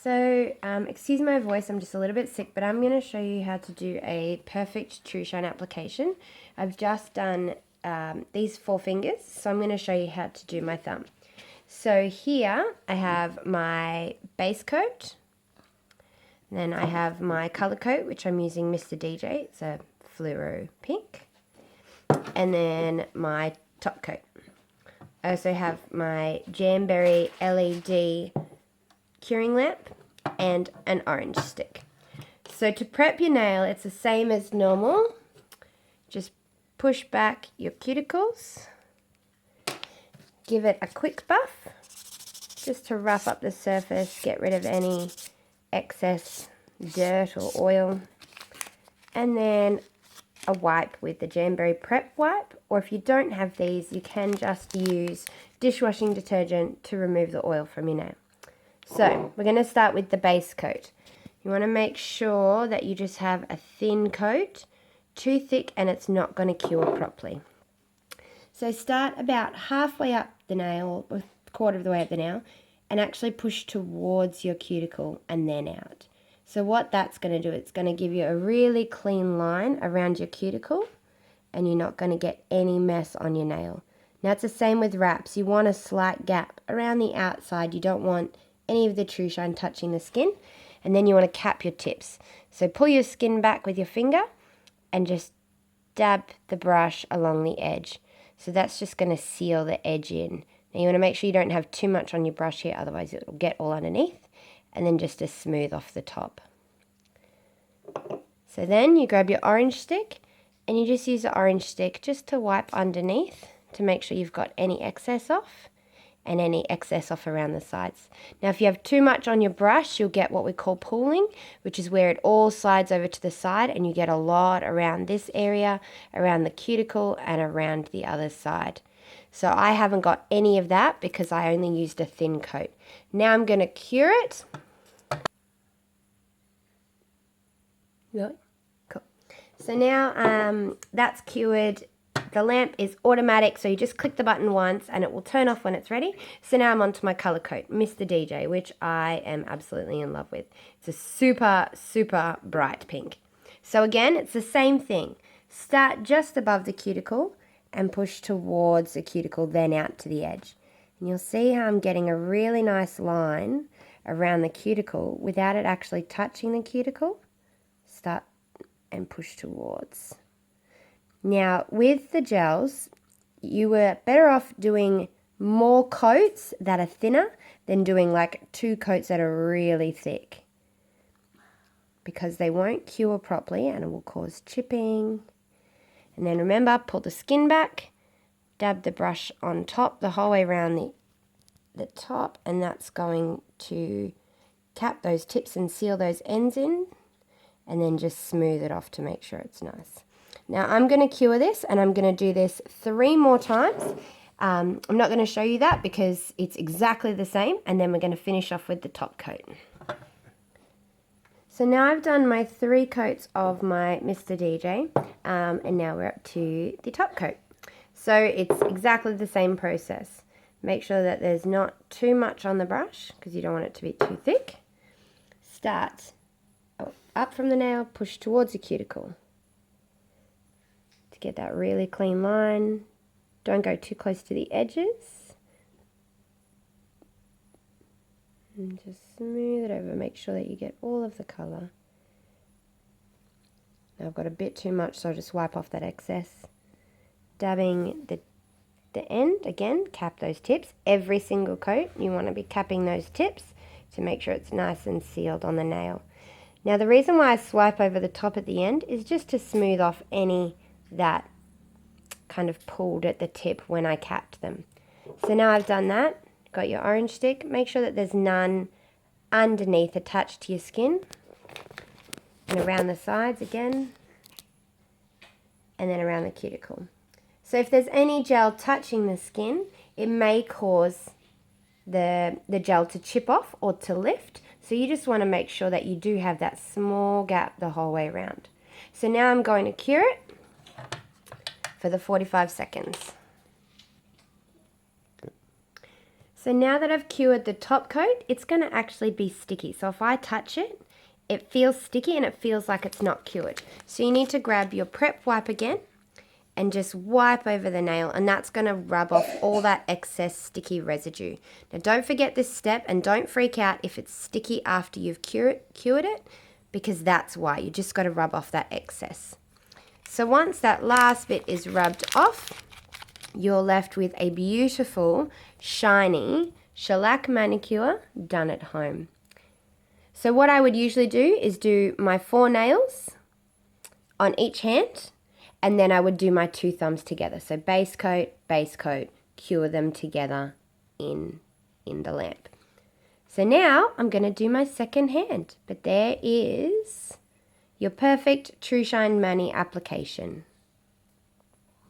So, excuse my voice, I'm just a little bit sick, but I'm going to show you how to do a perfect True Shine application. I've just done these 4 fingers, so I'm going to show you how to do my thumb. So here I have my base coat, then I have my colour coat, which I'm using Mr. DJ, it's a fluoro pink, and then my top coat. I also have my Jamberry LED curing lamp and an orange stick. So to prep your nail, it's the same as normal. Just push back your cuticles, give it a quick buff just to rough up the surface, get rid of any excess dirt or oil, and then a wipe with the Jamberry Prep wipe, or if you don't have these, you can just use dishwashing detergent to remove the oil from your nail. So we're going to start with the base coat. You want to make sure that you just have a thin coat, too thick and it's not going to cure properly. So start about halfway up the nail, or a quarter of the way up the nail, and actually push towards your cuticle and then out. So what that's going to do, it's going to give you a really clean line around your cuticle and you're not going to get any mess on your nail. Now it's the same with wraps. You want a slight gap around the outside. You don't want any of the True Shine touching the skin, and then you want to cap your tips. So pull your skin back with your finger and just dab the brush along the edge. So that's just going to seal the edge in. Now you want to make sure you don't have too much on your brush here, otherwise it will get all underneath, and then just to smooth off the top. So then you grab your orange stick and you just use the orange stick just to wipe underneath to make sure you've got any excess off, and any excess off around the sides. Now if you have too much on your brush, you'll get what we call pooling, which is where it all slides over to the side and you get a lot around this area, around the cuticle and around the other side. So I haven't got any of that because I only used a thin coat. Now I'm going to cure it. Really? Cool. So now that's cured. The lamp is automatic, so you just click the button once and it will turn off when it's ready. So now I'm onto my colour coat, Mr. DJ, which I am absolutely in love with. It's a super, super bright pink. So again, it's the same thing. Start just above the cuticle and push towards the cuticle, then out to the edge. And you'll see how I'm getting a really nice line around the cuticle without it actually touching the cuticle. Start and push towards. Now, with the gels, you were better off doing more coats that are thinner than doing like 2 coats that are really thick, because they won't cure properly and it will cause chipping. And then remember, pull the skin back, dab the brush on top the whole way around the top, and that's going to cap those tips and seal those ends in, and then just smooth it off to make sure it's nice. Now I'm going to cure this and I'm going to do this 3 more times. I'm not going to show you that because it's exactly the same, and then we're going to finish off with the top coat. So now I've done my 3 coats of my Mr. DJ, and now we're up to the top coat. So it's exactly the same process. Make sure that there's not too much on the brush because you don't want it to be too thick. Start up from the nail, push towards the cuticle. Get that really clean line. Don't go too close to the edges. And just smooth it over. Make sure that you get all of the colour. Now I've got a bit too much, so I'll just wipe off that excess. Dabbing the end, again, cap those tips. Every single coat, you want to be capping those tips to make sure it's nice and sealed on the nail. Now the reason why I swipe over the top at the end is just to smooth off any that kind of pulled at the tip when I capped them. So now I've done that, got your orange stick, make sure that there's none underneath attached to your skin, and around the sides again, and then around the cuticle. So if there's any gel touching the skin, it may cause the gel to chip off or to lift, so you just want to make sure that you do have that small gap the whole way around. So now I'm going to cure it for the 45 seconds. So now that I've cured the top coat, it's going to actually be sticky. So if I touch it, it feels sticky and it feels like it's not cured. So you need to grab your prep wipe again and just wipe over the nail, and that's going to rub off all that excess sticky residue. Now don't forget this step, and don't freak out if it's sticky after you've cured it, because that's why. You just got to rub off that excess. So once that last bit is rubbed off, you're left with a beautiful, shiny shellac manicure done at home. So what I would usually do is do my 4 nails on each hand, and then I would do my 2 thumbs together. So base coat, cure them together in the lamp. So now I'm going to do my second hand, but there is your perfect Trushine Mani application.